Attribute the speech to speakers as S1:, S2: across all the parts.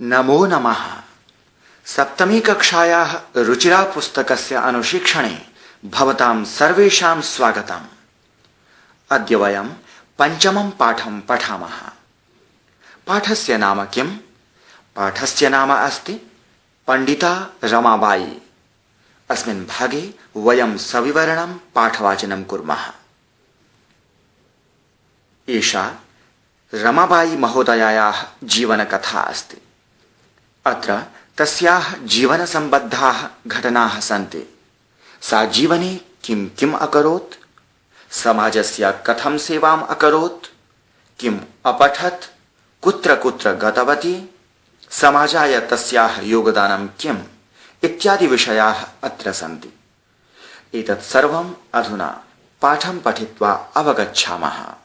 S1: नमो नमः। सप्तमी कक्षायाः रुचिरा पुस्तकस्य अनुशिक्षणे भवतां सर्वेषां स्वागतम्। अद्य वयं पञ्चमं पाठं पठामः। पाठस्य नाम किम्? पाठस्य नाम अस्ति पंडिता रमाबाई। अस्मिन् भागे वयं सविवरणं पाठवाचनं कुर्मः। एषा रमाबाई महोदयायाः जीवनकथा अस्ति। अत्र तस्याः जीवनसम्बद्धाः घटनाः सन्ति। सा जीवने किं किम् अकरोत्, समाजस्य कथं सेवाम् अकरोत्, किम् अपठत्, कुत्र कुत्र गतवती, समाजाय तस्याः योगदानं किम् इत्यादि विषयाः अत्र सन्ति। एतत् सर्वम् अधुना पाठं पठित्वा अवगच्छामः।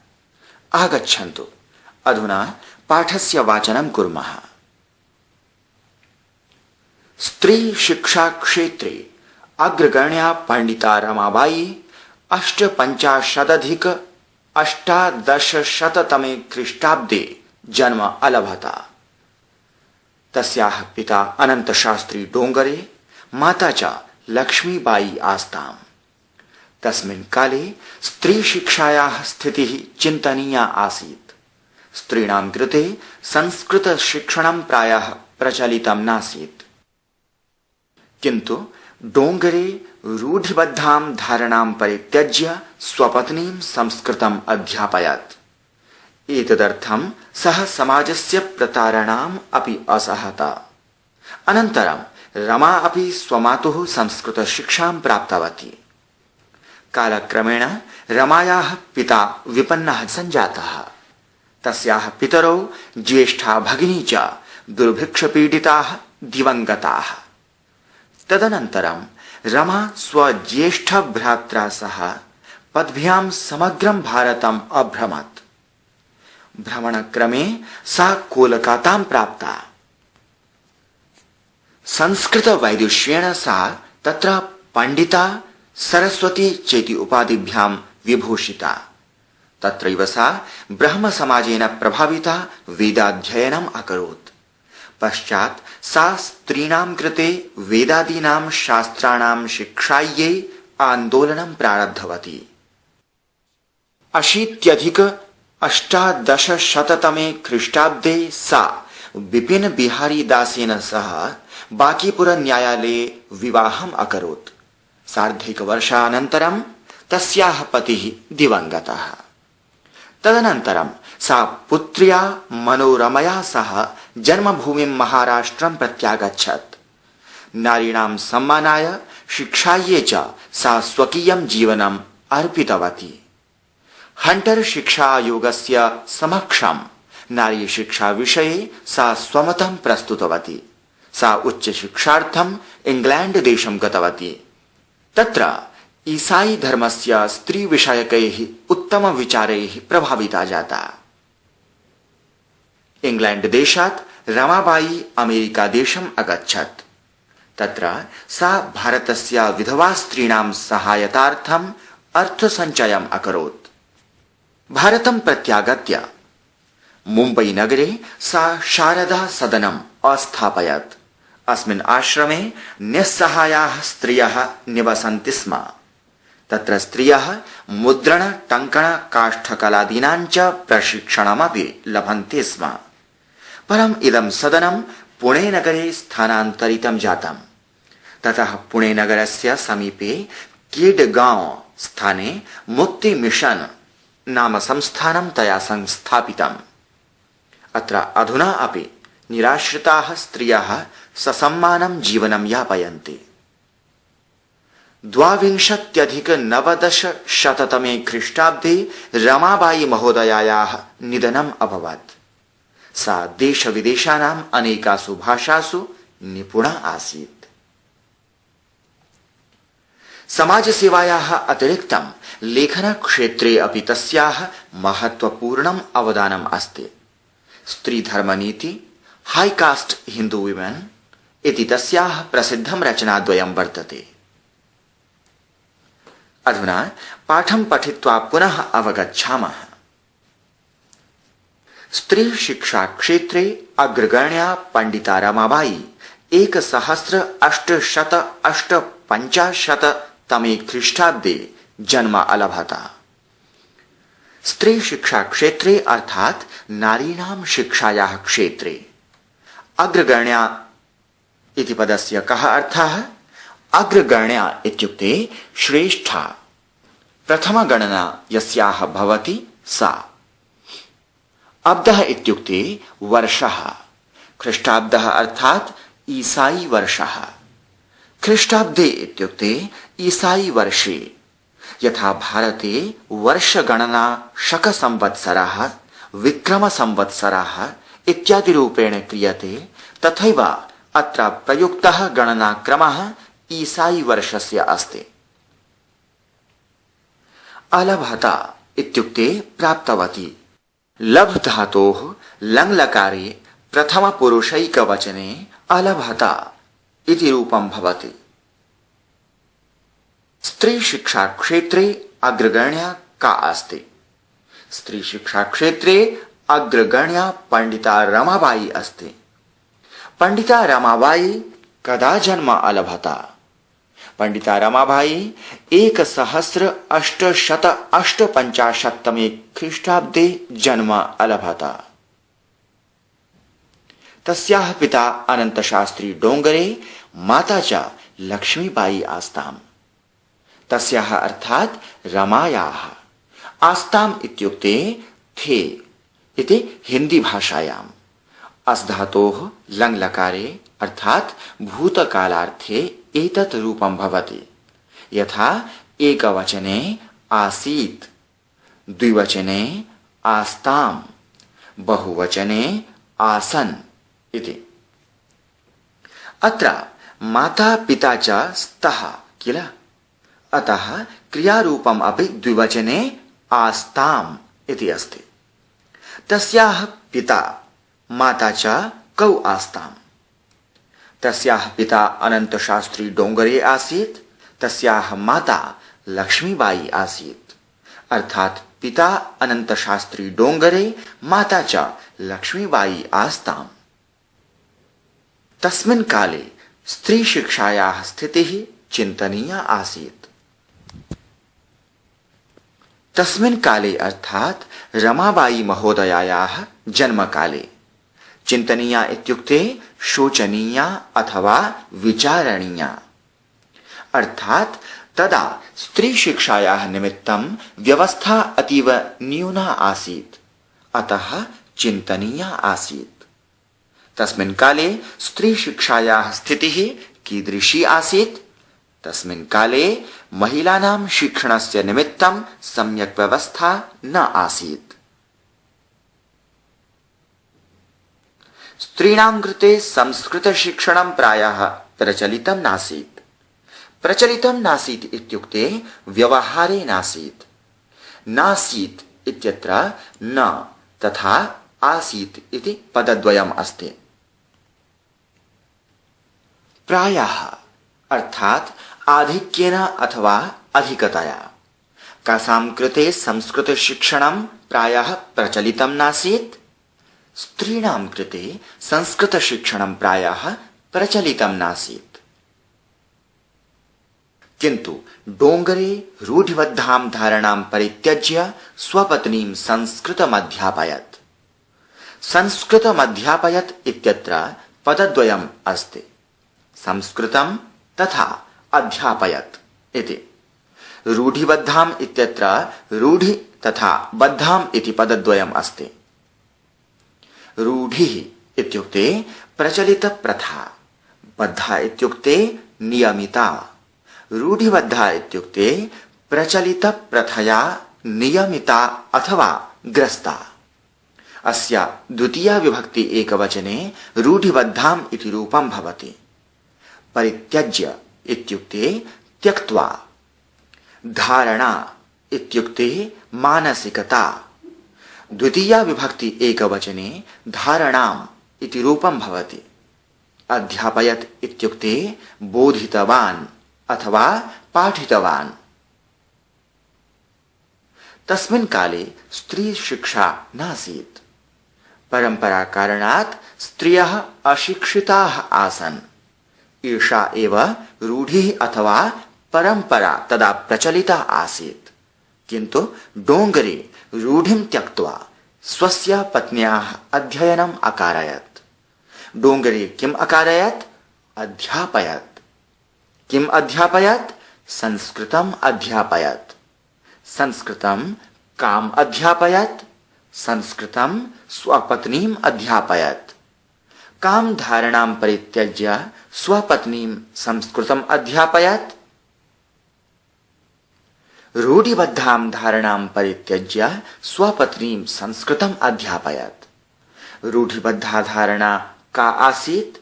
S1: आगच्छन्तु अधुना पाठस्य वाचनं कुर्मः। स्त्री शिक्षा क्षेत्रे अग्रगण्या पंडिता रमाबाई 850-अष्टादशशततमे ख्रीष्टाब्दे जन्म अलभता। तस्याः पिता अनन्तशास्त्री डोंगरे, माता च लक्ष्मीबाई आस्ताम्। तस्मिन् काले स्त्री शिक्षायाः स्थितिः चिन्तनीया आसीत्। स्त्रीणां कृते संस्कृत शिक्षणं प्रायः प्रचलितं नासीत्। किन्तु डोंगरे रूढिबद्धां धारणां परित्यज्य स्वपत्नीं संस्कृतम् अध्यापयत्। एतदर्थं सः समाजस्य प्रतारणाम् अपि असहत। अनन्तरं रमा अपि स्वमातुः संस्कृतशिक्षां प्राप्तवती। कालक्रमेण रमायाः पिता विपन्नः सञ्जातः। तस्याः पितरौ ज्येष्ठा भगिनी च दुर्भिक्षपीडिताः दिवङ्गताः। तदनन्तरं रमा स्वज्येष्ठभ्रात्रा सह पद्भ्यां समग्रं भारतम् अभ्रमत्। भ्रमणक्रमे सा कोलकातां प्राप्ता। संस्कृतवैदुष्येण सा तत्र पंडिता सरस्वती चेति उपाधिभ्यां विभूषिता। तत्रैव सा ब्रह्मसमाजेन प्रभाविता वेदाध्ययनम् अकरोत्। पश्चात् सा स्त्रीणां कृते वेदादीनां शास्त्राणां शिक्षायै आन्दोलनं प्रारब्धवती। 80-अष्टादशशततमे ख्रीष्टाब्दे सा विपिन बिहारी दासेन सह बांकीपुर न्यायालये विवाहम् अकरोत्। सार्धैकवर्षानन्तरं तस्याः पतिः दिवङ्गतः। तदनन्तरं सा पुत्र्या मनोरमया सह जन्मभूमिं महाराष्ट्रं प्रत्यागच्छत्। नारीणां सम्मानाय शिक्षायै च सा स्वकीयं जीवनम् अर्पितवती। हंटर शिक्षा आयोगस्य समक्षं नारी शिक्षा विषये सा स्वमतं प्रस्तुतवती। सा उच्चशिक्षार्थं इंग्लैंड देशं गतवती। तत्र ईसाई धर्मस्य स्त्री विषयकैः उत्तम विचारैः प्रभाविता जाता। इंग्लैंड देशात् रमाबाई अमेरिका देशम् अगच्छत्। तत्र सा भारतस्य विधवा स्त्रीणां सहायतार्थम् अर्थसञ्चयम् अकरोत्। भारतं प्रत्यागत्य मुम्बई नगरे सा शारदा सदनम् अस्थापयत्। अस्मिन् आश्रमे निस्सहायाः स्त्रियः निवसन्ति स्म। तत्र स्त्रियः मुद्रण, टङ्कण, काष्ठकलादीनां च प्रशिक्षणमपि लभन्ते स्म। परम् इदं सदनं पुणे नगरे स्थानान्तरितं जातम्। ततः पुणे नगरस्य समीपे केडगांव स्थाने मुक्ति मिशन नाम संस्थानं तया संस्थापितम्। अत्र अधुना अपि निराश्रिताः स्त्रियः ससम्मानं जीवनं यापयन्ति। 22-अधिक-नवदशशततमे ख्रीष्टाब्दे रमाबाई महोदयायाः निधनम् अभवत्। सा देशविदेशानाम् अनेकासु भाषासु निपुणा आसीत्। समाजसेवायाः अतिरिक्तं लेखनक्षेत्रे अपि तस्याः महत्वपूर्णम् अवदानम् अस्ति। स्त्रीधर्मनीति, हाई कास्ट हिंदू विमेन इति तस्याः प्रसिद्धं रचनाद्वयं वर्तते। अधुना पाठं पठित्वा पुनः अवगच्छामः। स्त्री शिक्षा क्षेत्रे अग्रगण्या पंडिता रमाबाई 1858 तमे ख्रीष्टाब्दे जन्म अलभत। स्त्री शिक्षा क्षेत्रे अर्थात नारीणां शिक्षायाः क्षेत्रे अग्रगण्या इति पदस्य कः अर्थः? अग्रगण्या इत्युक्ते श्रेष्ठा, प्रथमगणना यस्याः भवति सा। अब्दः इत्युक्ते वर्षः, ख्रीष्टाब्दः अर्थात ईसाई वर्षः। ख्रीष्टाब्दे इत्युक्ते ईसाई वर्षे। यथा भारते वर्षगणना शक संवत्सराः, विक्रम संवत्सराः इत्यादि रूपेण क्रियते, तथैव अत्र प्रयुक्तः गणनाक्रमः ईसाई वर्षस्य अस्ति। अलभत इत्युक्ते प्राप्तवती। लभ धातोः लङ् लकारे प्रथम पुरुषैकवचने अलभत इति रूपं भवति। स्त्री शिक्षा क्षेत्रे अग्रगण्या का अस्ति? स्त्री शिक्षा क्षेत्रे अग्रगण्या पंडिता रमाबाई अस्ति। पंडिता रमाबाई कदा जन्म अलभत? पंडिता रमाबाई 1858 तमे ख्रीष्टाब्दे जन्म अलभत। तस्याः पिता अनन्तशास्त्री डोंगरे, माता च लक्ष्मीबाई आस्ताम्। तस्याः अर्थात रमायाः। आस्ताम् इत्युक्ते थे इति हिंदी भाषायाम्। अस् धातोः लङ् लकारे अर्थात भूतकालार्थे एतत् रूपं भवति। यथा एकवचने आसीत्, द्विवचने आस्ताम्, बहुवचने आसन् इति। अत्र माता पिता च स्तः किल, अतः क्रियारूपम् अपि द्विवचने आस्ताम् इति अस्ति। तस्याः पिता माता च कौ आस्ताम्। तस्याः पिता अनन्तशास्त्री डोंगरे आसीत्, तस्याः माता लक्ष्मीबाई आसीत्। अर्थात पिता अनन्तशास्त्री डोंगरे, माता च लक्ष्मीबाई आस्ताम्। तस्मिन् काले स्त्री शिक्षायाः स्थितिः चिन्तनीया आसीत्। तस्मिन् काले अर्थात रमाबाई महोदयायाः जन्मकाले। चिन्तनीया इत्युक्ते शोचनीया अथवा विचारणीया। अर्थात तदा स्त्री शिक्षायाः निमित्तं व्यवस्था अतीव न्यूना आसीत्, अतः चिन्तनीया आसीत्। तस्मिन् काले स्त्री शिक्षायाः स्थितिः कीदृशी आसीत्? तस्मिन् काले महिलानां शिक्षणस्य निमित्तं सम्यक् व्यवस्था न आसीत्। स्त्रीणां कृते संस्कृत शिक्षणं प्रायः प्रचलितं नासीत्। प्रचलितं नासीत् इत्युक्ते व्यवहारे नासीत्। नासीत् इत्यत्र न तथा आसीत् इति पदद्वयम् अस्ति। प्रायः अर्थात आधिक्येन अथवा अधिकतया। कासां कृते संस्कृत शिक्षणं प्रायः प्रचलितं नासीत्? स्त्रीणां कृते संस्कृत शिक्षणं प्रायः प्रचलितं नासीत्। किन्तु डोंगरे रूढिबद्धां धारणां परित्यज्य स्वपत्नीं संस्कृतमध्यापयत्। संस्कृतमध्यापयत् इत्यत्र पदद्वयम् अस्ति, संस्कृतं तथा अध्यापयत् इति। रूढिबद्धाम् इत्यत्र रूढि तथा बद्धाम् इति पदद्वयम् अस्ति। रूढिः इत्युक्ते प्रचलित प्रथा, बद्धा इत्युक्ते नियमिता। रूढिबद्धा इत्युक्ते प्रचलित प्रथया नियमिता अथवा ग्रस्ता। अस्य द्वितीया विभक्ति एकवचने रूढिबद्धाम् इति रूपं भवति। परित्यज्य इत्युक्ते त्यक्त्वा। धारणा इत्युक्ते मानसिकता। द्वितीया विभक्ति एकवचने धारणाम् इति रूपं भवति। अध्यापयत् इत्युक्ते बोधितवान् अथवा पाठितवान्। तस्मिन् काले स्त्री शिक्षा नासीत्। परंपरा कारणात् स्त्रियः अशिक्षिताः आसन्। एषा एव रूढिः अथवा परंपरा तदा प्रचलिता आसीत्। किन्तु डोंगरे रूढिं त्यक्त्वा स्वस्य पत्न्याः अध्ययनम् अकारयत्। डोंगरे किम् अकारयत्? अध्यापयत्। किम् अध्यापयत्? संस्कृतम् अध्यापयत्। संस्कृतं काम् अध्यापयत्? संस्कृतं स्वपत्नीम् अध्यापयत्। काम धारणां परित्यज्य स्वपत्नीं संस्कृतम् अध्यापयत्। रूढिबद्धां धारणां परित्यज्य स्वपत्नीं संस्कृतम् अध्यापयत्। रूढिबद्धा धारणा का आसीत्?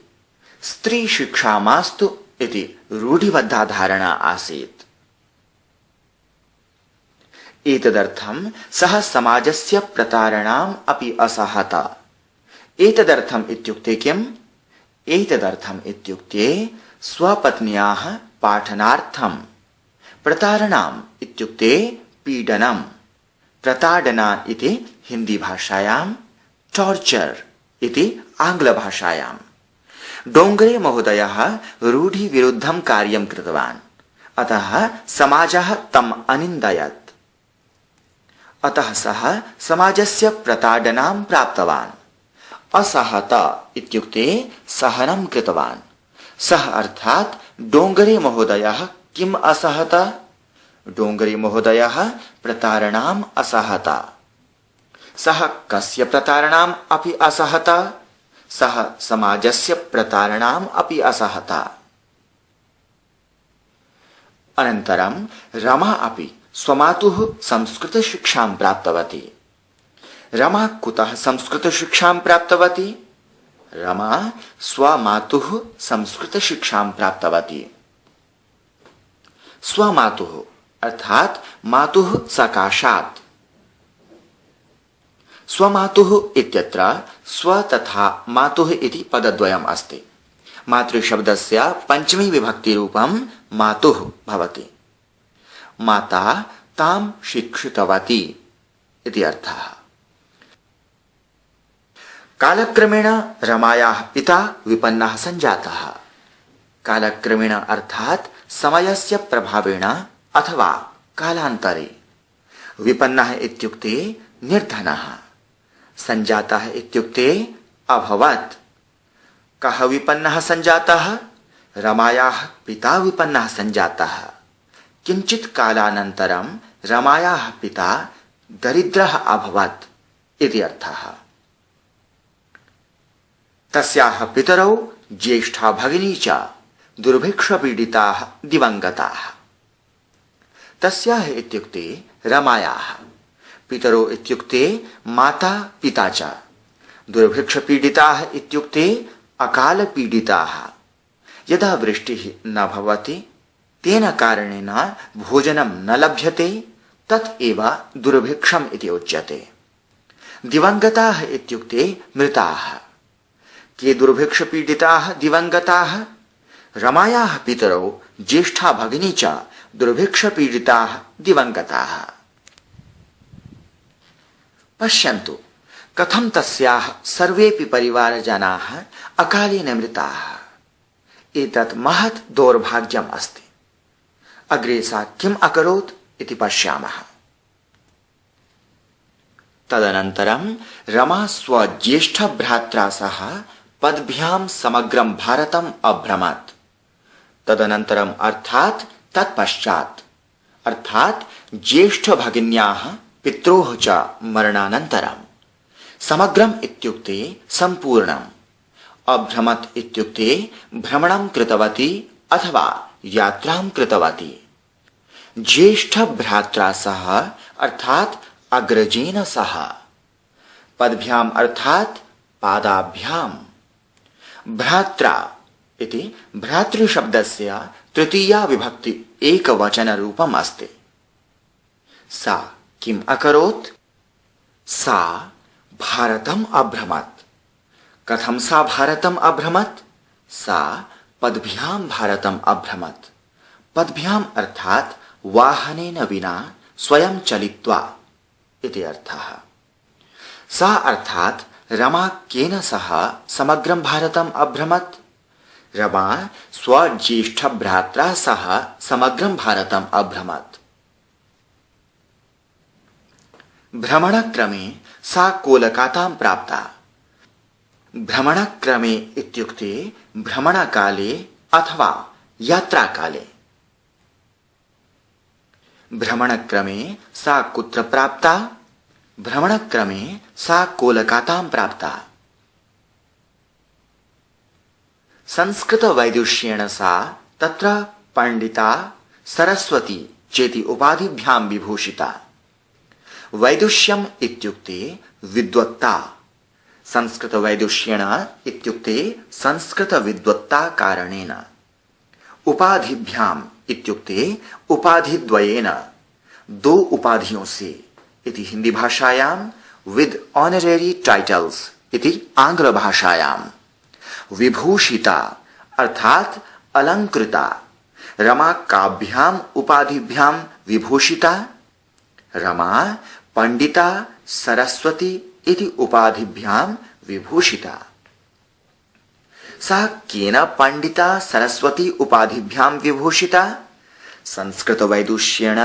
S1: स्त्री शिक्षा मास्तु इति रूढिबद्धा धारणा आसीत्। एतदर्थं सः समाजस्य प्रतारणाम् अपि असहत। एतदर्थम् इत्युक्ते किम्? एतदर्थम् इत्युक्ते स्वपत्न्याः पाठनार्थं। प्रतारणाम् इत्युक्ते पीडनम्। प्रताडना इति हिंदी भाषायां, टॉर्चर इति आंग्ल भाषायां। डोंगरे महोदयः रूढि विरुद्धं कार्यं कृतवान्, अतः समाजः तम् अनिन्दयत्। अतः सः समाजस्य प्रताडनां प्राप्तवान्। असहत इत्युक्ते सहनं कृतवान्। सः अर्थात् डोंगरे महोदयः किम् असहत? डोंगरे महोदयः प्रतारणाम् असहत। सः कस्य प्रतारणाम् अपि असहत? सः समाजस्य प्रतारणाम् अपि असहत। अनन्तरं रमा अपि स्वमातुः संस्कृतशिक्षां प्राप्तवती। रमा कुतः संस्कृतशिक्षां प्राप्तवती? रमा स्वमातुः संस्कृतशिक्षां प्राप्तवती। स्वमातुः अर्थात् मातुः सकाशात्। स्वमातुः इत्यत्र स्व तथा मातुः इति पदद्वयम् अस्ति। मातृशब्दस्य पंचमी विभक्तिरूपं मातुः भवति। माता तां शिक्षितवती इति अर्थः। कालक्रमेण रमायाः पिता विपन्नः सञ्जातः। कालक्रमेण अर्थात् समयस्य प्रभावेण अथवा कालान्तरे। विपन्नः इत्युक्ते निर्धनः। सञ्जातः इत्युक्ते अभवत्। कः विपन्नः सञ्जातः? रमायाः पिता विपन्नः सञ्जातः। किञ्चित् कालानन्तरं रमायाः पिता दरिद्रः अभवत् इति अर्थः। तस्याः पितरौ ज्येष्ठा भगिनी च दुर्भिक्षपीडिताः दिवङ्गताः। तस्याः इत्युक्ते रमायाः। पितरौ इत्युक्ते माता पिता च। दुर्भिक्षपीडिताः इत्युक्ते अकालपीडिताः। यदा वृष्टिः न भवति, तेन कारणेन भोजनं न लभ्यते, तत् एव दुर्भिक्षम् इति उच्यते। दिवङ्गताः इत्युक्ते मृताः। के दुर्भिक्षपीडिताः दिवङ्गताः? रमायाः पितरौ ज्येष्ठा भगिनी च दुर्भिक्षपीडिताः दिवङ्गताः। पश्यन्तु कथं तस्याः सर्वेपि परिवारजनाः अकालेन मृताः। एतत् महत् दौर्भाग्यम् अस्ति। अग्रे सा किम् अकरोत् इति पश्यामः। तदनन्तरं रमा स्वज्येष्ठभ्रात्रा सह पद्भ्यां समग्रं भारतम् अभ्रमत्। तदनन्तरम् अर्थात् तत्पश्चात् अर्थात् ज्येष्ठभगिन्याः पित्रोः च मरणानन्तरं। समग्रम् इत्युक्ते सम्पूर्णम्। अभ्रमत् इत्युक्ते भ्रमणं कृतवती अथवा यात्रां कृतवती। ज्येष्ठभ्रात्रा सह अर्थात् अग्रजेन सह। पद्भ्याम् अर्थात् पादाभ्याम्। भ्रात्रा इति भ्रातृशब्दस्य तृतीया विभक्ति एकवचनरूपम् अस्ति। सा किम् अकरोत्? सा भारतम् अभ्रमत्। कथं सा भारतम् अभ्रमत्? सा पद्भ्यां भारतम् अभ्रमत्। पद्भ्याम् अर्थात् वाहनेन विना स्वयं चलित्वा इति अर्थः। सा अर्थात् रमा केन सह समग्रं भारतम् अभ्रमत्? रमा स्वज्येष्ठभ्रात्रा सह समग्रं भारतम् अभ्रमत्। भ्रमणक्रमे सा कोलकातां प्राप्ता। भ्रमणक्रमे इत्युक्ते भ्रमणकाले अथवा यात्राकाले। भ्रमणक्रमे सा कुत्र प्राप्ता? भ्रमणक्रमे सा कोलकातां प्राप्ता। संस्कृतवैदुष्येण सा तत्र पंडिता सरस्वती चेति उपाधिभ्यां विभूषिता। वैदुष्यम् इत्युक्ते विद्वत्ता। संस्कृतवैदुष्येण इत्युक्ते संस्कृतविद्वत्ता कारणेन। उपाधिभ्याम् इत्युक्ते उपाधिद्वयेन, दो उपाधियों से इति हिंदी भाषायां, विद ऑनरेरी टाइटल्स इति आंग्ल भाषायां। विभूषिता अर्थात अलंकृता। रमा काभ्याम उपाधिभ्यां विभूषिता। रमा पंडिता सरस्वती इति उपाधिभ्यां विभूषिता। सा केन पंडिता सरस्वती उपाधिभ्यां विभूषिता? संस्कृतवैदुष्येण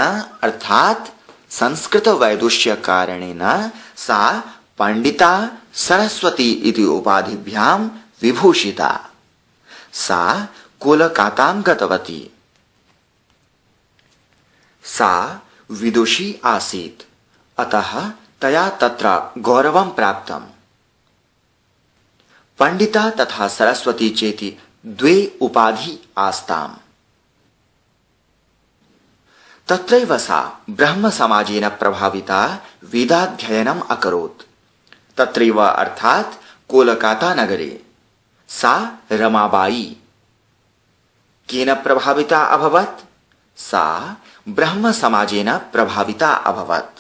S1: अर्थात संस्कृतवैदुष्य कारणेन सा पंडिता सरस्वती इति उपाधिभ्यां विभूषिता। सा कोलकातां गतवती। सा विदुषी आसीत्, अतः तया तत्र गौरवं प्राप्तम्। पंडिता तथा सरस्वती चेति द्वे उपाधि आस्ताम्। तत्रैव सा ब्रह्म समाजेन प्रभाविता वेदाध्ययनम् अकरोत्। तत्रैव अर्थात् कोलकाता नगरे। सा रमाबाई केन प्रभाविता अभवत्? सा ब्रह्म समाजेन प्रभाविता अभवत्।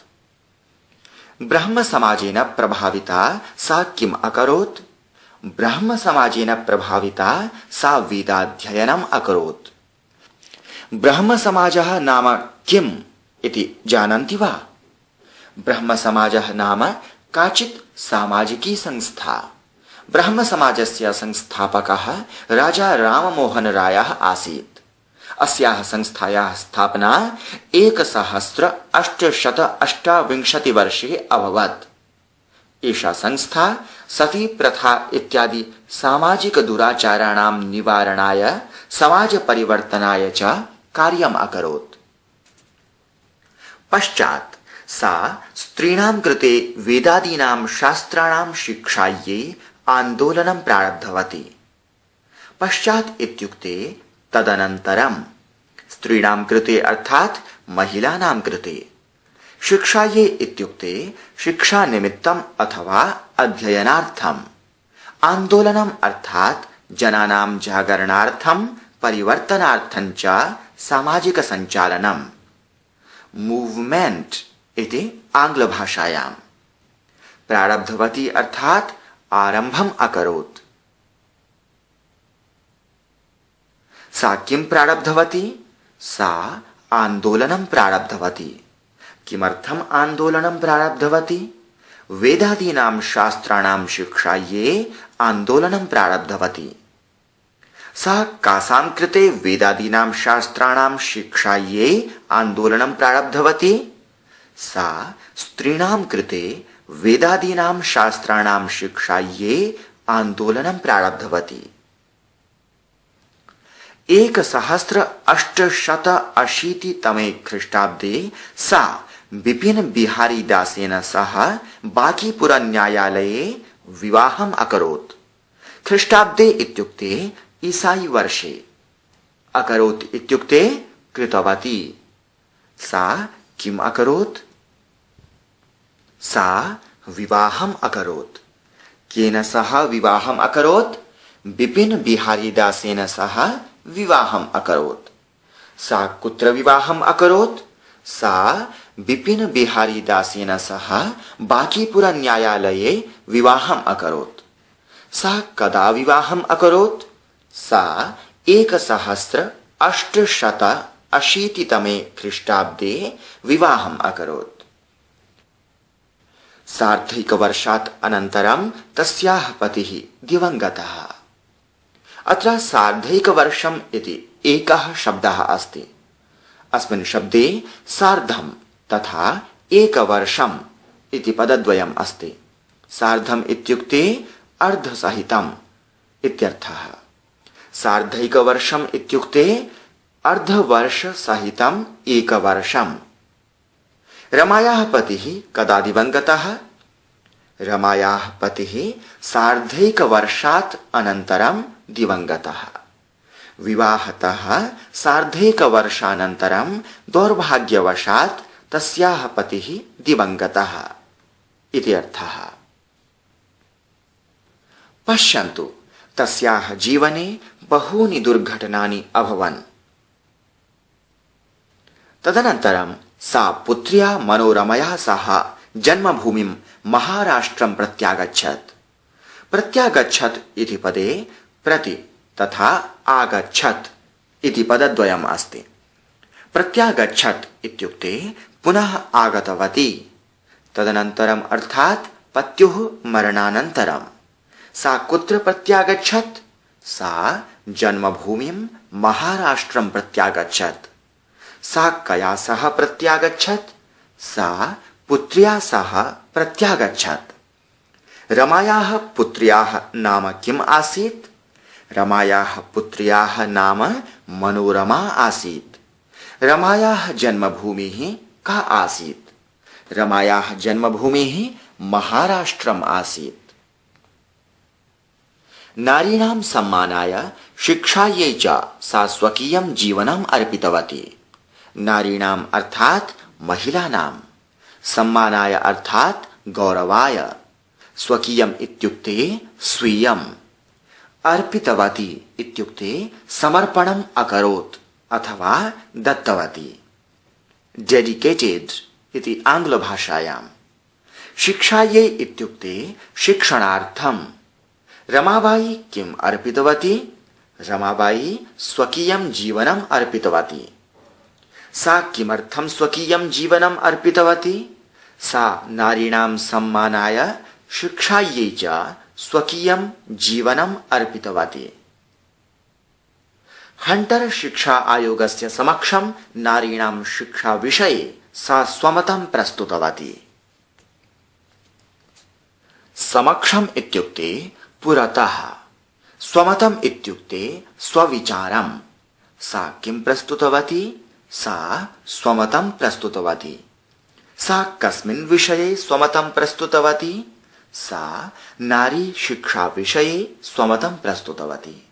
S1: ब्रह्म समाजेन प्रभाविता सा किम् अकरोत्? ब्रह्म समाजेन प्रभाविता सा वेदाध्ययनम् अकरोत्। ब्रह्म समाजः नाम किम् इति जानन्ति वा? ब्रह्म समाजः नाम काचित् सामाजिकी संस्था। ब्रह्म समाजस्य संस्थापकः राजा राममोहन रायः आसीत्। अस्याः संस्थायाः स्थापना 1828 वर्षे अभवत्। एषा संस्था सती प्रथा इत्यादि सामाजिक दुराचाराणां निवारणाय समाज परिवर्तनाय च कार्यम् अकरोत्। पश्चात् सा स्त्रीणां कृते वेदादीनां शास्त्राणां शिक्षायै आन्दोलनं प्रारब्धवती। पश्चात् इत्युक्ते तदनन्तरं स्त्रीणां कृते अर्थात् महिलानां कृते, शिक्षायै इत्युक्ते शिक्षा निमित्तम् अथवा अध्ययनार्थम्, आन्दोलनम् अर्थात् जनानां जागरणार्थं परिवर्तनार्थं च सामाजिक संचालनम्, मूवमेंट इति आंग्ल भाषायां। प्रारब्धवती अर्थात् आरंभम् अकरोत्। सा किं प्रारब्धवती? सा आन्दोलनं प्रारब्धवती। किमर्थम् आन्दोलनं प्रारब्धवती? वेदादीनां शास्त्राणां शिक्षायै आन्दोलनं प्रारब्धवती। सा कासां कृते वेदादीनां शास्त्राणां शिक्षायै आन्दोलनं प्रारब्धवती? सा स्त्रीणां कृते वेदादीनां शास्त्राणां शिक्षायै आन्दोलनं प्रारब्धवती। 1880 तमे ख्रीष्टाब्दे सा बिपिन बिहारी दासेन सह बांकीपुर न्यायालये विवाहम् अकरोत्। ख्रीष्टाब्दे इत्युक्ते ईसाई वर्षे, अकरोत् इत्युक्ते कृतवती। सा किम् अकरोत्? सा विवाहम् अकरोत्। केन सह विवाहम् अकरोत्? बिपिन बिहारी दासेन सह विवाहम् अकरोत्। सा कुत्र विवाहम् अकरोत्? सा बिपिन बिहारी दासेन सह बांकीपुर न्यायालये विवाहम् अकरोत्। सा कदा विवाहम् अकरोत्? सा 1880 तमे ख्रीष्टाब्दे विवाहम् अकरोत्। सार्धैकवर्षात् अनन्तरं तस्याः पतिः दिवङ्गतः। अत्र सार्धैकवर्षम् इति एकः शब्दः अस्ति। अस्मिन् शब्दे सार्धं तथा एकवर्षम् इति पदद्वयम् अस्ति। सार्धम् इत्युक्ते अर्धसहितम् इत्यर्थः। सार्धैकवर्षम् इत्युक्ते अर्धवर्षसहितम् एकवर्षम्। रमायाः पतिः कदा दिवङ्गतः? रमायाः पतिः सार्धैकवर्षात् अनन्तरं दिवङ्गतः। विवाहतः सार्धैकवर्षानन्तरं दौर्भाग्यवशात् तस्याः पतिः दिवङ्गतः इति अर्थः। पश्यन्तु, तस्याः जीवने बहूनि दुर्घटनानि अभवन्। तदनन्तरं सा पुत्र्या मनोरमया सह जन्मभूमिं महाराष्ट्रं प्रत्यागच्छत्। प्रत्यागच्छत् इति पदे प्रति तथा आगच्छत् इति पदद्वयम् अस्ति। प्रत्यागच्छत् इत्युक्ते पुनः आगतवती। तदनन्तरम् अर्थात् पत्युः मरणानन्तरं। सा कुत्र प्रत्यागच्छत्? सा जन्मभूमिं महाराष्ट्रं प्रत्यागच्छत्। सा कया सह प्रत्यागच्छत्? सा पुत्र्या सह प्रत्यागच्छत्। रमायाः पुत्र्याः नाम किम् आसीत्? रमायाः पुत्र्याः नाम मनोरमा आसीत्। रमायाः जन्मभूमिः का आसीत्? रमायाः जन्मभूमिः महाराष्ट्रम् आसीत्। नारीणां सम्मानाय शिक्षायै च सा स्वकीयं जीवनम् अर्पितवती। नारीणाम् अर्थात् महिलानां, सम्मानाय अर्थात् गौरवाय, स्वकीयम् इत्युक्ते स्वीयम्, अर्पितवती इत्युक्ते समर्पणम् अकरोत् अथवा दत्तवती। डेडिकेटेड इति आङ्ग्लभाषायाम्। शिक्षायै इत्युक्ते शिक्षणार्थम्। रमाबाई किम् अर्पितवती? रमाबाई स्वकीयं जीवनम् अर्पितवती। सा किमर्थं स्वकीयं जीवनम् अर्पितवती? सा नारीणां सम्मानाय शिक्षायै च स्वकीयं जीवनम् अर्पितवती। हंटर शिक्षा आयोगस्य समक्षं नारीणां शिक्षा विषये सा स्वमतं प्रस्तुतवती। समक्षम् इत्युक्ते पुरतः, स्वमतम् इत्युक्ते स्वविचारम्। सा किं प्रस्तुतवती? सा स्वमतं प्रस्तुतवती। सा कस्मिन् विषये स्वमतं प्रस्तुतवती? सा नारी शिक्षा विषये स्वमतं प्रस्तुतवती।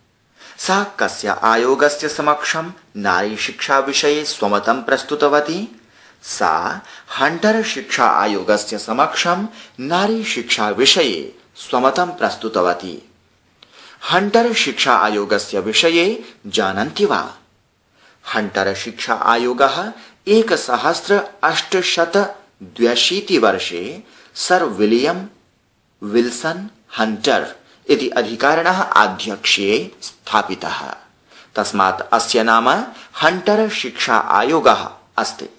S1: सा कस्य आयोगस्य समक्षं नारी शिक्षा विषये स्वमतं प्रस्तुतवती? सा हंटर शिक्षा आयोगस्य समक्षं नारी शिक्षा विषये स्वमतं प्रस्तुतवती। हंटर शिक्षा आयोगस्य विषये जानन्ति वा? हंटर शिक्षा आयोगः 1882 वर्षे सर विलियम विल्सन हंटर इति अधिकारिणः आध्यक्ष्ये स्थापितः। तस्मात् अस्य नाम हंटर शिक्षा आयोगः अस्ति।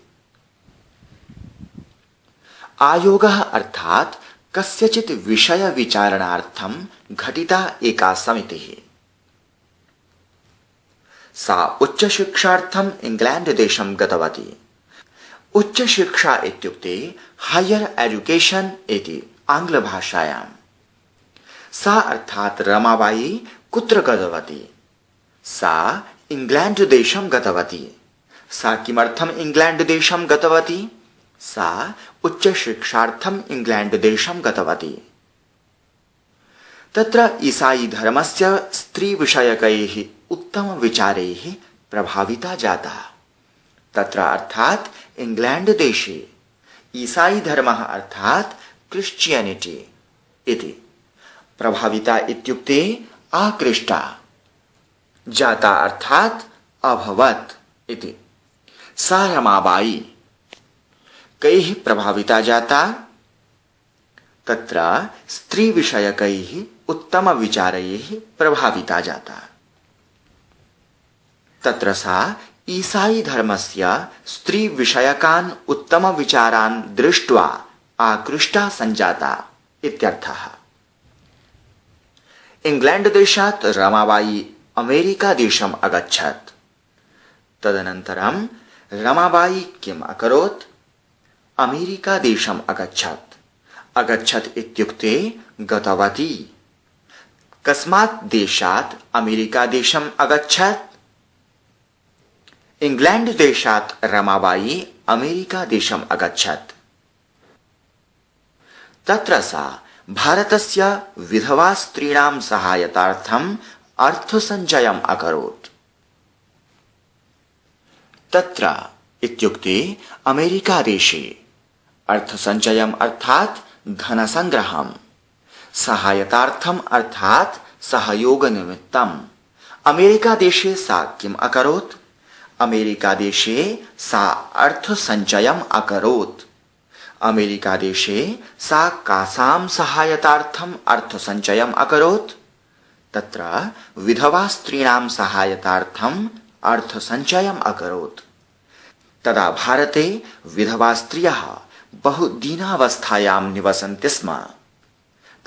S1: आयोगः अर्थात् कस्यचित् विषय विचारणार्थं घटिता एका समितिः। सा उच्च शिक्षार्थं इंग्लैंड देशं गतवती। उच्च शिक्षा इत्युक्ते हायर एजुकेशन इति आङ्ग्लभाषायाम्। सा अर्थात् रमाबाई कुत्र गतवती? सा इंग्लैंड देशं गतवती। सा किमर्थम् इंग्लैंड देशं गतवती? सा उच्च शिक्षार्थम् इंग्लैंड देशं गतवती। तत्र ईसाई धर्मस्य स्त्री विषयकैः उत्तम विचारैः प्रभाविता जाता। तत्र अर्थात् इंग्लैंड देशे ईसाई धर्मः अर्थात् क्रिश्चियनिटी इति प्रभाविता इत्युक्ते आकृष्टा, जाता अर्थात् अभवत् इति। सा रमाबाई कैः प्रभाविता जाता? तत्र स्त्री विषयकैः उत्तम विचारैः प्रभाविता जाता। तत्र सा ईसाई धर्मस्य स्त्री विषयकान् उत्तम विचारान् दृष्ट्वा आकृष्टा सञ्जाता इत्यर्थः। इंग्लैण्डदेशात् रमाबाई अमेरिकादेशम् अगच्छत्। तदनन्तरं रमाबाई किम् अकरोत्? अमेरिकादेशम् अगच्छत्। अगच्छत् इत्युक्ते गतवती। कस्मात् देशात् अमेरिकादेशम् अगच्छत्? इंग्लैण्डदेशात् रमाबाई अमेरिकादेशम् अगच्छत्। तत्र सा भारतस्य विधवा स्त्रीणां सहायतार्थम् अर्थसञ्चयम् अकरोत्। तत्र इत्युक्ते अमेरिकादेशे अर्थसञ्चयम् अर्थात् धनसङ्ग्रहम्, सहायतार्थम् अर्थात् सहयोगनिमित्तम्। अमेरिकादेशे सा किम् अकरोत्? अमेरिकादेशे सा अर्थसञ्चयम् अकरोत्। अमेरिकादेशे सा कासां सहायतार्थम् अर्थसञ्चयम् अकरोत्? तत्र विधवा स्त्रीणां सहायतार्थम् अर्थसञ्चयम् अकरोत्। तदा भारते विधवा स्त्रियः बहु दीनावस्थायां निवसन्ति स्म।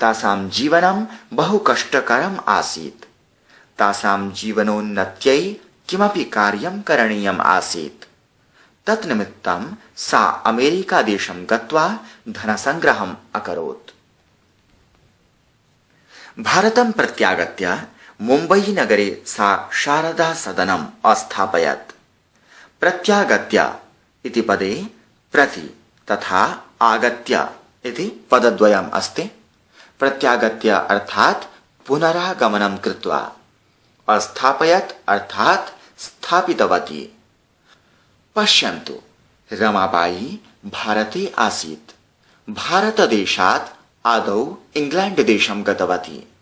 S1: तासां जीवनं बहु कष्टकरम् आसीत्। तासां जीवनोन्नत्यै किमपि कार्यं करणीयम् आसीत्। तन्निमित्तं सा अमेरिकादेशं गत्वा धनसङ्ग्रहम् अकरोत्। भारतं प्रत्यागत्य मुम्बई नगरे सा शारदा सदनम् अस्थापयत्। प्रत्यागत्य इति पदे प्रति तथा आगत्य इति पदद्वयम् अस्ति। प्रत्यागत्य अर्थात् पुनरागमनं कृत्वा, अस्थापयत् अर्थात् स्थापितवती। पश्यन्तु, रमाबाई भारते आसीत्। भारतदेशात् आदौ इंग्लैण्डदेशं गतवती।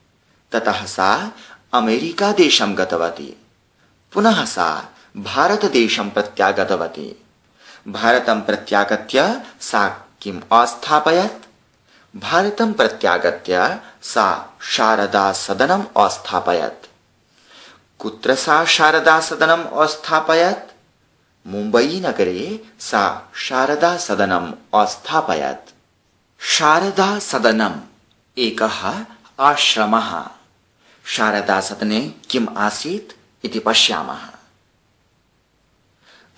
S1: ततः सा अमेरिकादेशं गतवती। पुनः सा भारतदेशं प्रत्यागतवती। भारतं प्रत्यागत्य सा किम् अस्थापयत्? भारतं प्रत्यागत्य सा शारदा सदनम् अस्थापयत्। कुत्र सा शारदा सदनम् अस्थापयत्? मुम्बई नगरे सा शारदा सदनम् अस्थापयत्। शारदा सदनम् एकः आश्रमः। शारदा सदने किम् आसीत् इति पश्यामः।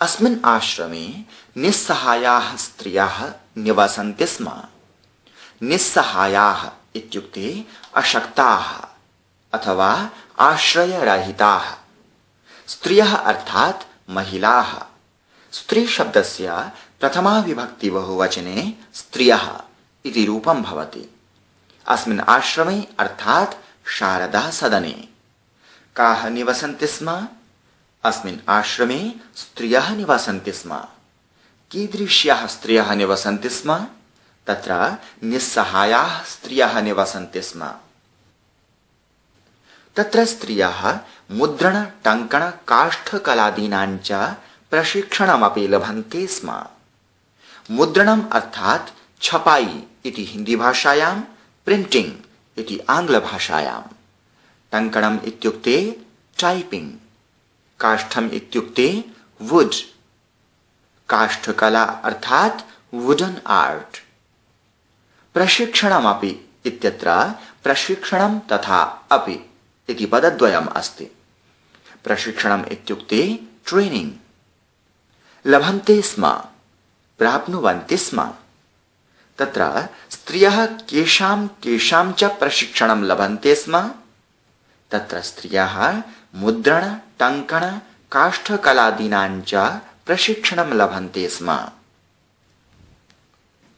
S1: अस्मिन् आश्रमे निस्सहायाः स्त्रियः निवसन्ति स्म। निस्सहायाः इत्युक्ते अशक्ताः अथवा आश्रयरहिताः। स्त्रियः अर्थात् महिलाः। स्त्री शब्दस्य प्रथमा विभक्ति बहुवचने स्त्रियः इति रूपं भवति। अस्मिन् आश्रमे अर्थात् शारदा सदने काः निवसन्ति स्म? अस्मिन् आश्रमे स्त्रियः निवसन्ति स्म। कीदृश्याः स्त्रियः निवसन्ति स्म? तत्र निस्सहायाः स्त्रियः निवसन्ति स्म। तत्र स्त्रियः मुद्रण, टङ्कण, काष्ठकलादीनां च प्रशिक्षणमपि लभन्ते स्म। मुद्रणम् अर्थात् छपाई इति हिंदी भाषायां, प्रिंटिंग इति आंग्ल भाषायां। टङ्कणम् इत्युक्ते टाइपिंग। काष्ठम् इत्युक्ते वुड। काष्ठकला अर्थात् वुडन आर्ट। प्रशिक्षणमपि इत्यत्र प्रशिक्षणं तथा अपि इति पदद्वयम् अस्ति। प्रशिक्षणम् इत्युक्ते ट्रेनिंग। लभन्ते स्म, प्राप्नुवन्ति स्म। तत्र स्त्रियः केषां केषां च प्रशिक्षणं लभन्ते स्म? तत्र स्त्रियः मुद्रण, टङ्कण, काष्ठकलादीनां च प्रशिक्षणं लभन्ते स्म।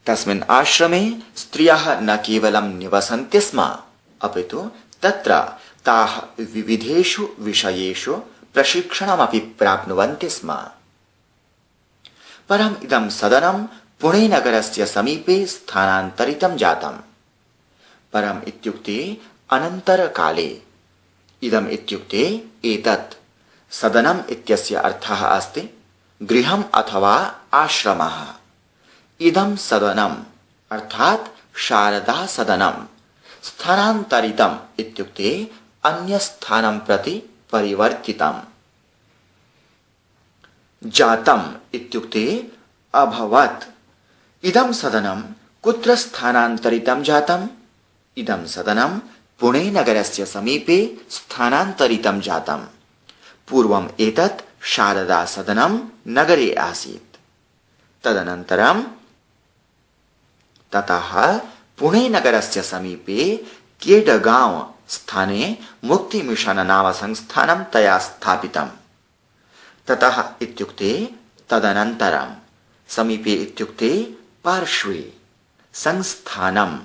S1: तस्मिन् आश्रमे स्त्रियः न केवलं निवसन्ति स्म, अपितु तत्र ताः विविधेषु विषयेषु प्रशिक्षणमपि प्राप्नुवन्ति स्म। परम् इदं सदनं पुणे नगरस्य समीपे स्थानान्तरितं जातम्। परम् इत्युक्ते अनन्तरकाले। इदम् इत्युक्ते एतत्। सदनम् इत्यस्य अर्थः अस्ति गृहम् अथवा आश्रमः। इदं सदनम् अर्थात् शारदा सदनम् स्थानान्तरितम् इत्युक्ते अन्यस्थानं प्रति परिवर्तितम्। जातम् इत्युक्ते अभवत्। इदं सदनं कुत्र स्थानान्तरितं जातम्? इदं सदनं पुणे नगरस्य समीपे स्थानान्तरितं जातम्। पूर्वम् एतत् शारदा सदनं नगरे आसीत्। तदनन्तरं ततः पुणे नगरस्य समीपे केडगांव स्थाने मुक्ति मिशन नाम संस्थानं तया स्थापितम्। ततः इत्युक्ते तदनन्तरं, समीपे इत्युक्ते पार्श्वे, संस्थानम्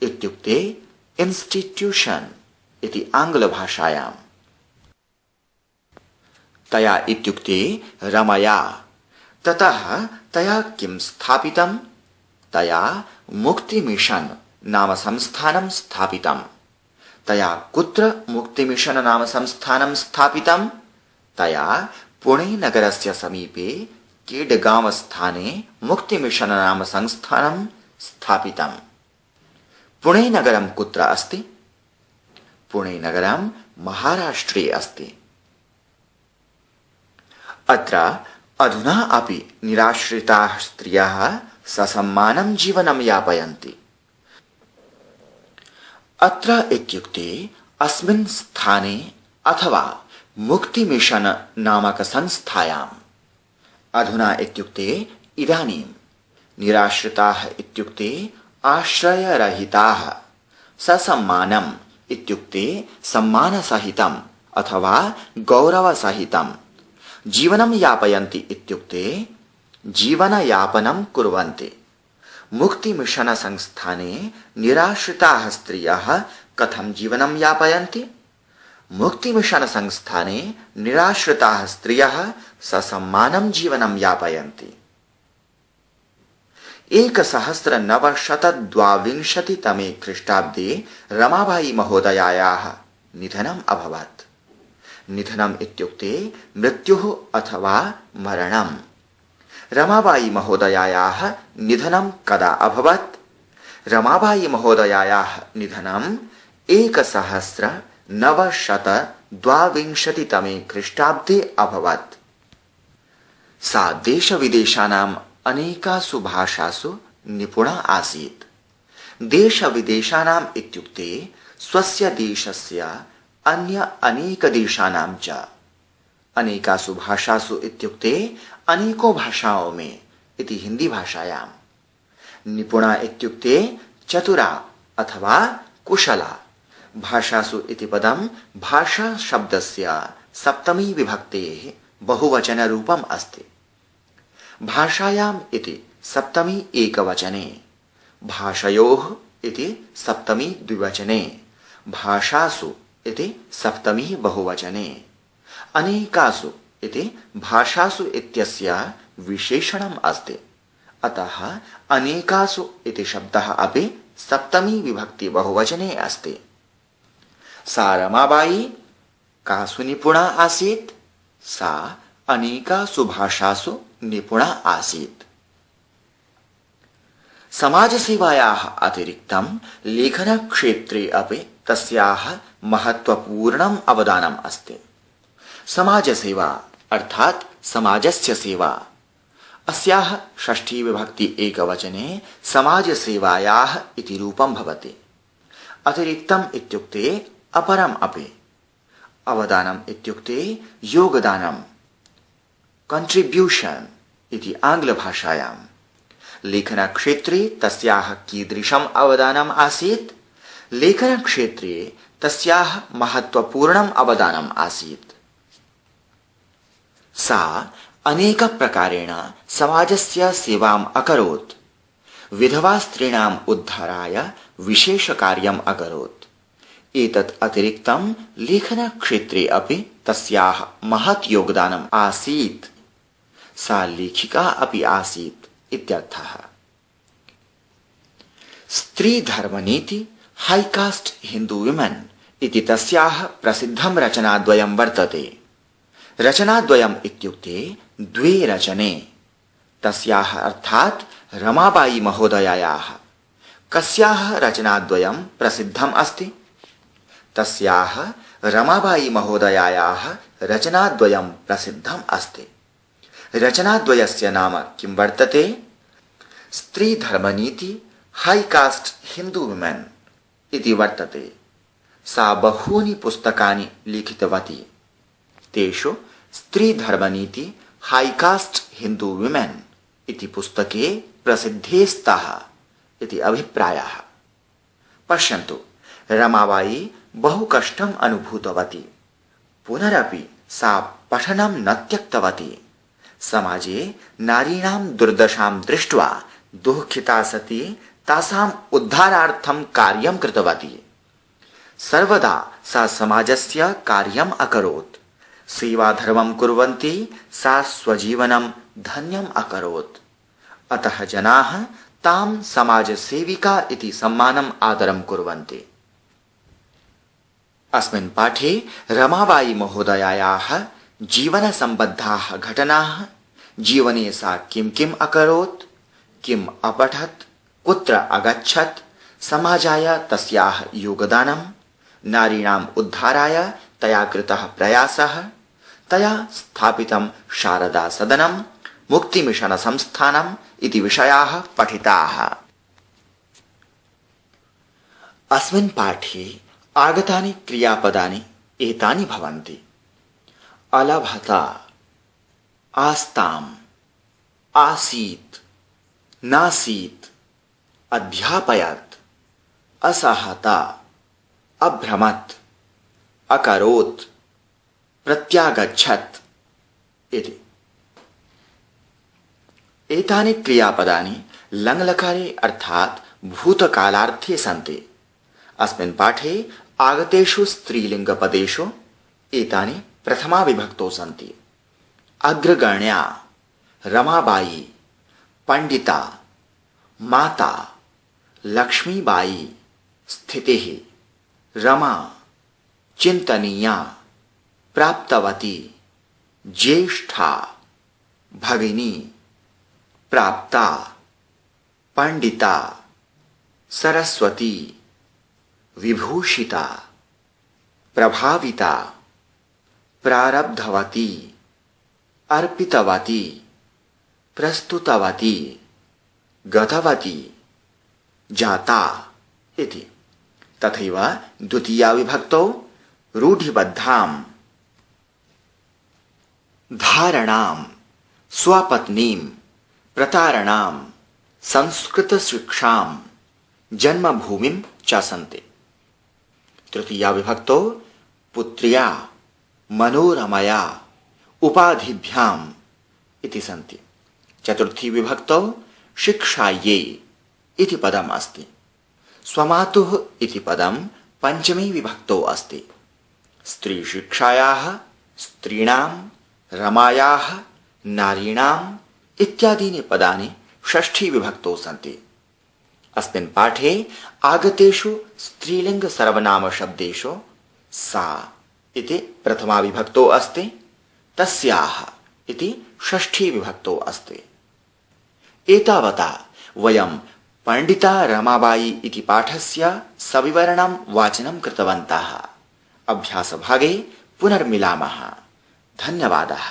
S1: इत्युक्ते इंस्टिट्यूशन इति आङ्ग्लभाषायाम्। तया इत्युक्ते रमया। ततः तया किं स्थापितम्? तया मुक्ति मिशन नाम संस्थानं स्थापितम्। तया कुत्र मुक्ति मिशन नाम संस्थानं स्थापितम्? तया पुणे नगरस्य समीपे केडगांव स्थाने मुक्ति मिशन नाम संस्थानं स्थापितम्। पुणे नगरं कुत्र अस्ति? पुणे नगरं महाराष्ट्रे अस्ति। अत्र अधुना अपि निराश्रिताः स्त्रियः ससम्मानं जीवनं यापयन्ति। अत्र इत्युक्ते अस्मिन् स्थाने अथवा मुक्ति मिशन नामक संस्थायाम्। अधुना इत्युक्ते इदानीं, निराश्रिताः इत्युक्ते आश्रयरहिताः, ससम्मानम् इत्युक्ते सम्मानसहितम् अथवा गौरवसहितं जीवनं यापयन्ति इत्युक्ते जीवनयापनं कुर्वन्ति। मुक्ति मिशन संस्थाने निराश्रिताः स्त्रियः कथं जीवनं यापयन्ति? मुक्ति मिशन संस्थाने निराश्रिताः स्त्रियः ससम्मानं जीवनं यापयन्ति। 1922 तमे ख्रीष्टाब्दे रमाबाई महोदयायाः निधनम् अभवत्। निधनम् इत्युक्ते मृत्युः अथवा मरणम्। रमाबाई महोदयायाः निधनं कदा अभवत्? रमाबाई महोदयायाः निधनं 1922 तमे ख्रीष्टाब्दे अभवत्। सा देशविदेशानाम् अनेकासु भाषासु निपुणा आसीत्। देशविदेशानाम् इत्युक्ते स्वस्य देशस्य अन्य अनेकदेशानां च। अनेकासु भाषासु इत्युक्ते अनेकों भाषाओं में इति हिंदी भाषायां। निपुणा इत्युक्ते चतुरा अथवा कुशला। भाषासु इति पदं भाषा शब्दस्य सप्तमी विभक्तेः बहुवचनरूपम् अस्ति। भाषायाम् इति सप्तमी एकवचने, भाषयोः इति सप्तमी द्विवचने, भाषासु इति सप्तमी बहुवचने, अनेकासु इति भाषासु इत्यस्य विशेषणम् अस्ति। अतः अनेकासु इति शब्दः अपि सप्तमी विभक्ति बहुवचने अस्ति। सा रमाबाई कासु निपुणा आसीत्? सा अनेकासु भाषासु निपुणा आसीत्। समाजसेवायाः अतिरिक्तं लेखनक्षेत्रे अपि तस्याः महत्वपूर्णम् अवदानम् अस्ति। समाजसेवा अर्थात् समाजस्य सेवा। अस्याः षष्ठी विभक्ति एकवचने समाजसेवायाः इति रूपं भवति। अतिरिक्तम् इत्युक्ते अपरम् अपि। अवदानम् इत्युक्ते योगदानम्, कंट्रिब्यूशन इति आङ्ग्लभाषायाम्। लेखनक्षेत्रे तस्याः कीदृशम् अवदानम् आसीत्? लेखनक्षेत्रे तस्याः महत्वपूर्णम् अवदानम् आसीत्। सा अनेक प्रकारेण समाजस्य सेवाम् अकरोत्। विधवा स्त्रीणाम् उद्धाराय विशेष कार्यम् अकरोत्। एतत् अतिरिक्तं लेखनक्षेत्रे अपि तस्याः महत् योगदानम् आसीत्। सा लेखिका अपि आसीत् इत्यर्थः। स्त्री धर्मनीति हाईकास्ट हिंदू विमेन इति तस्याः प्रसिद्धं रचनाद्वयं वर्तते। रचनाद्वयम् इत्युक्ते द्वे रचने। तस्याः अर्थात् रमाबाई महोदयायाः। कस्याः रचनाद्वयं प्रसिद्धम् अस्ति? तस्याः रमाबाई महोदयायाः रचनाद्वयं प्रसिद्धम् अस्ति। रचनाद्वयस्य नाम किं वर्तते? स्त्री धर्मनीति हाई कास्ट हिंदू विमेन इति वर्तते। सा बहूनि पुस्तकानि लिखितवती। तेषु स्त्रीधर्मनीति हाई कास्ट हिंदू विमेन इति पुस्तके प्रसिद्धे स्तः इति अभिप्रायः। पश्यन्तु, रमाबाई बहु कष्टम् अनुभूतवती। पुनरपि सा पठनं न त्यक्तवती। समाजे नारीणां दुर्दशां दृष्ट्वा दुःखिता सती तासाम् उद्धारार्थं कार्यं कृतवती। सर्वदा सा समाजस्य कार्यम् अकरोत्। सेवाधर्मं कुर्वन्ती सा स्वजीवनं धन्यम् अकरोत्। अतः जनाः तां समाजसेविका इति सम्मानम् आदरं कुर्वन्ति। अस्मिन् पाठे रमाबाई महोदयायाः जीवनसम्बद्धाः घटनाः, जीवने सा किं किम् अकरोत्, किम् अपठत्, कुत्र अगच्छत्, समाजाय तस्याः योगदानं, नारीणाम् उद्धाराय तया कृतः प्रयासः, तया स्थापितं शारदा सदनं, मुक्तिमिशन संस्थानम् इति विषयाः पठिताः। अस्मिन् पाठे आगतानि क्रियापदानि एतानि भवन्ति: अलभत, आस्ताम्, आसीत्, नासीत्, अध्यापयत्, असहत, अभ्रमत्, अकरोत्, प्रत्यागच्छत् इति। एतानि क्रियापदानि लङ्लकारे अर्थात् भूतकालार्थे सन्ति। अस्मिन् पाठे आगतेषु स्त्रीलिङ्गपदेषु एतानि प्रथमा विभक्तौ सन्ति: अग्रगण्या, रमाबाई, पंडिता, माता, लक्ष्मीबाई, स्थितिः, रमा, चिन्तनीया, प्राप्तवती, ज्येष्ठा, भगिनी, प्राप्ता, पंडिता, सरस्वती, विभूषिता, प्रभाविता, प्रारब्धवती, अर्पितवती, प्रस्तुतवती, गतवती, जाता इति। तथैव द्वितीया विभक्तौ रूढिबद्धां, धारणां, स्वपत्नीं, प्रतारणां, संस्कृतशिक्षां, जन्मभूमिं च सन्ति। तृतीया विभक्तौ पुत्र्या, मनोरमया, उपाधिभ्याम् इति सन्ति। चतुर्थी विभक्तौ शिक्षायै इति पदम् अस्ति। स्वमातुः इति पदं पंचमी विभक्तौ अस्ति। स्त्री शिक्षायाः, स्त्रीणां, रमायाः, नारीणाम् इत्यादीनि पदानि षष्ठी विभक्तौ सन्ति। अस्मिन् पाठे आगतेषु स्त्रीलिङ्ग सर्वनाम शब्देषु सा इति प्रथमा विभक्तौ अस्ति, तस्याः इति षष्ठी विभक्तौ अस्ति। एतावता वयं पंडिता रमाबाई इति पाठस्य सविवरणं वाचनं कृतवन्तः। अभ्यासभागे पुनर्मिलामः। धन्यवादः।